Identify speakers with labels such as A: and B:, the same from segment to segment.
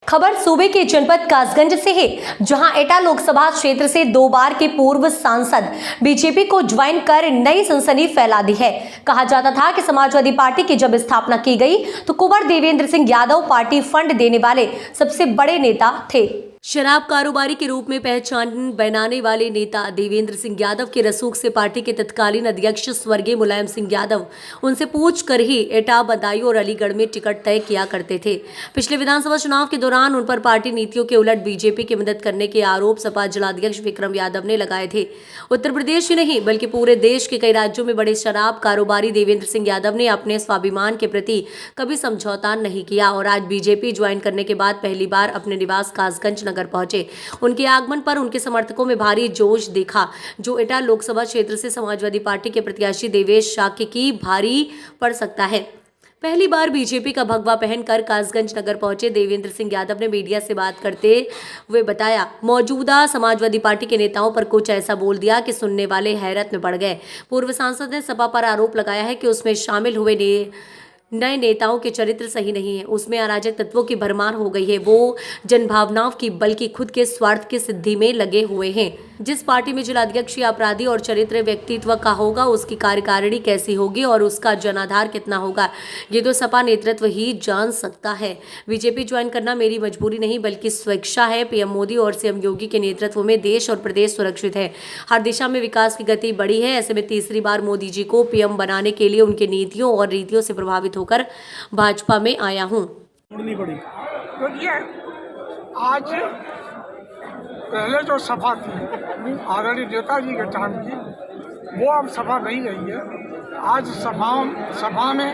A: खबर सूबे के जनपद कासगंज से है, जहां एटा लोकसभा क्षेत्र से 2 बार के पूर्व सांसद बीजेपी को ज्वाइन कर नई सनसनी फैला दी है। कहा जाता था कि समाजवादी पार्टी की जब स्थापना की गई तो कुंवर देवेंद्र सिंह यादव पार्टी फंड देने वाले सबसे बड़े नेता थे। शराब कारोबारी के रूप में पहचान बनाने वाले नेता देवेंद्र सिंह यादव के रसूख से पार्टी के तत्कालीन अध्यक्ष स्वर्गीय मुलायम सिंह यादव उनसे पूछ कर ही एटा, बदायूं और अलीगढ़ में टिकट तय किया करते थे। पिछले विधानसभा चुनाव के दौरान उन पर पार्टी नीतियों के उलट बीजेपी की मदद करने के आरोप सपा जिलाध्यक्ष विक्रम यादव ने लगाए थे। उत्तर प्रदेश ही नहीं बल्कि पूरे देश के कई राज्यों में बड़े शराब कारोबारी देवेंद्र सिंह यादव ने अपने स्वाभिमान के प्रति कभी समझौता नहीं किया और आज बीजेपी ज्वाइन करने के बाद पहली बार अपने निवास कासगंज नगर पहुंचे। उनके आगमन पर उनके समर्थकों में भारी जोश देखा, जो एटा लोकसभा क्षेत्र से समाजवादी पार्टी के प्रत्याशी देवेश शाक्य की भारी पड़ सकता है। पहली बार बीजेपी का भगवा पहनकर कासगंज नगर पहुंचे देवेंद्र सिंह यादव ने मीडिया से बात करते हुए बताया, मौजूदा समाजवादी पार्टी के नेताओं पर कुछ ऐसा बोल दिया कि सुनने वाले हैरत में पड़ गए। पूर्व सांसद ने सपा पर आरोप लगाया है कि उसमें शामिल हुए नए नेताओं के चरित्र सही नहीं है, उसमें अराजक तत्वों की भरमार हो गई है, वो जनभावनाओं की बल्कि खुद के स्वार्थ की सिद्धि में लगे हुए हैं। जिस पार्टी में जिलाध्यक्ष या अपराधी और चरित्र व्यक्तित्व का होगा, उसकी कार्यकारिणी कैसी होगी और उसका जनाधार कितना होगा, ये तो सपा नेतृत्व ही जान सकता है। बीजेपी ज्वाइन करना मेरी मजबूरी नहीं बल्कि स्वेच्छा है। पीएम मोदी और सीएम योगी के नेतृत्व में देश और प्रदेश सुरक्षित है, हर दिशा में विकास की गति बढ़ी है। ऐसे में तीसरी बार मोदी जी को पीएम बनाने के लिए उनके नीतियों और रीतियों से प्रभावित होकर भाजपा में आया हूँ।
B: आज पहले जो सभा थी आदरणीय नेताजी के टाइम की, वो अब सभा नहीं रही है। आज सभा में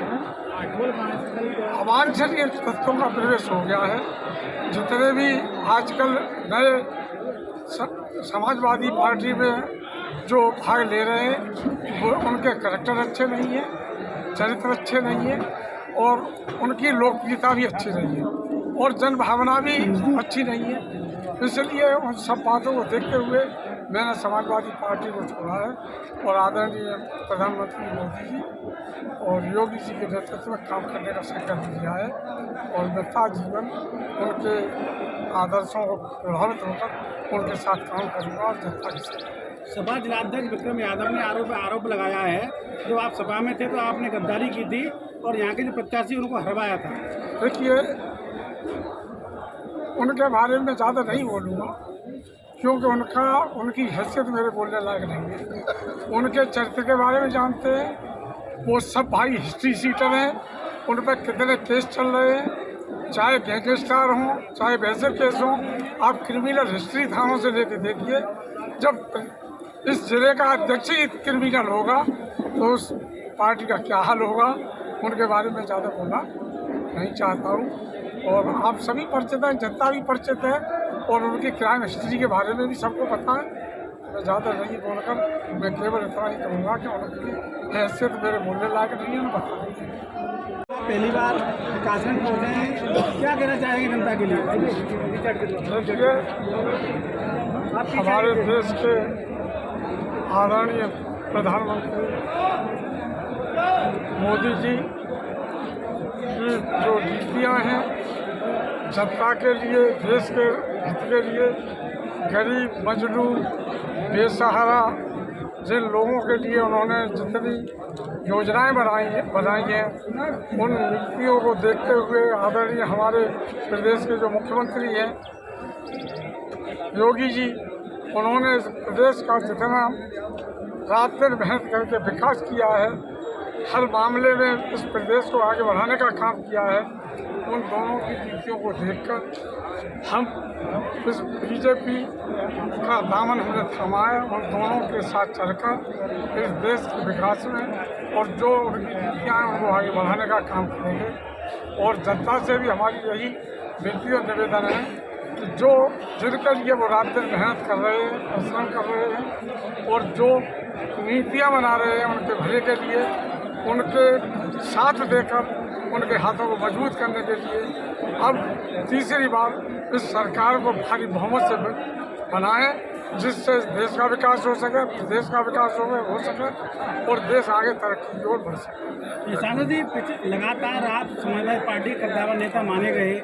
B: अवांछनीय तत्वों का प्रवेश हो गया है। जितने भी आजकल नए समाजवादी पार्टी में जो भाग ले रहे हैं, वो उनके करैक्टर अच्छे नहीं है, चरित्र अच्छे नहीं है और उनकी लोकप्रियता भी अच्छी नहीं है और जनभावना भी अच्छी नहीं है। इसलिए उन सब बातों को देखते हुए मैंने समाजवादी पार्टी को छोड़ा है और आदरणीय प्रधानमंत्री मोदी जी और योगी जी के नेतृत्व में काम करने का संकल्प लिया है और मैं जीवन उनके आदर्शों को प्रभावित होकर उनके साथ काम करूँगा और जनता के साथ।
C: सपा जिलाध्यक्ष विक्रम यादव ने आरोप लगाया है, जब आप सभा में थे तो आपने गद्दारी की थी और यहाँ के जो प्रत्याशी उनको हरवाया था।
B: देखिए, उनके बारे में ज़्यादा नहीं बोलूँगा क्योंकि उनकी हैसियत मेरे बोलने लायक नहीं है। उनके चरित्र के बारे में जानते हैं, वो सब भाई हिस्ट्री सीटर हैं, उन पर कितने केस चल रहे हैं, चाहे गैंगस्टर हों चाहे वैसे केस हों। आप क्रिमिनल हिस्ट्री थानों से लेके देखिए, जब इस जिले का अध्यक्ष ही क्रिमिनल होगा तो उस पार्टी का क्या हाल होगा। उनके बारे में ज़्यादा बोलना नहीं चाहता हूँ और आप सभी परिचित हैं, जनता भी परिचित है और उनकी क्राइम हिस्ट्री के बारे में भी सबको पता है। मैं ज़्यादा नहीं बोलकर मैं केवल इतना ही कहूँगा कि उनकी हैसियत मेरे बोलने लायक नहीं है, मैं बता।
C: पहली बार कासगंज पहुँचे हैं, क्या कहना चाहेंगे जनता के लिए?
B: देखिए, हमारे देश के आदरणीय प्रधानमंत्री मोदी जी की जो नीतियाँ हैं जनता के लिए, देश के हित के लिए, गरीब मजदूर बेसहारा जिन लोगों के लिए उन्होंने जितनी योजनाएं बनाई हैं, उन नीतियों को देखते हुए आदरणीय हमारे प्रदेश के जो मुख्यमंत्री हैं योगी जी, उन्होंने प्रदेश का जितना रात दिन मेहनत करके विकास किया है, हर मामले में इस प्रदेश को आगे बढ़ाने का काम किया है। उन दोनों की नीतियों को देखकर हम इस बीजेपी का दामन हमने थमाया, उन दोनों के साथ चलकर इस देश के विकास में और जो उनकी नीतियाँ हैं उनको आगे बढ़ाने का काम करेंगे। और जनता से भी हमारी यही विनती और निवेदन है कि जो जिनके लिए वो रात दिन मेहनत कर रहे हैं, परिश्रम कर रहे हैं और जो नीतियाँ बना रहे हैं उनके भले के लिए, उनके साथ देकर उनके हाथों को मजबूत करने के लिए अब तीसरी बार इस सरकार को भारी बहुमत से बनाएं, जिससे देश का विकास हो सके, प्रदेश का विकास हो सके और देश आगे तरक्की की ओर बढ़ सके।
C: सांसद जी, लगातार आप समाजवादी पार्टी का दावा नेता माने गए,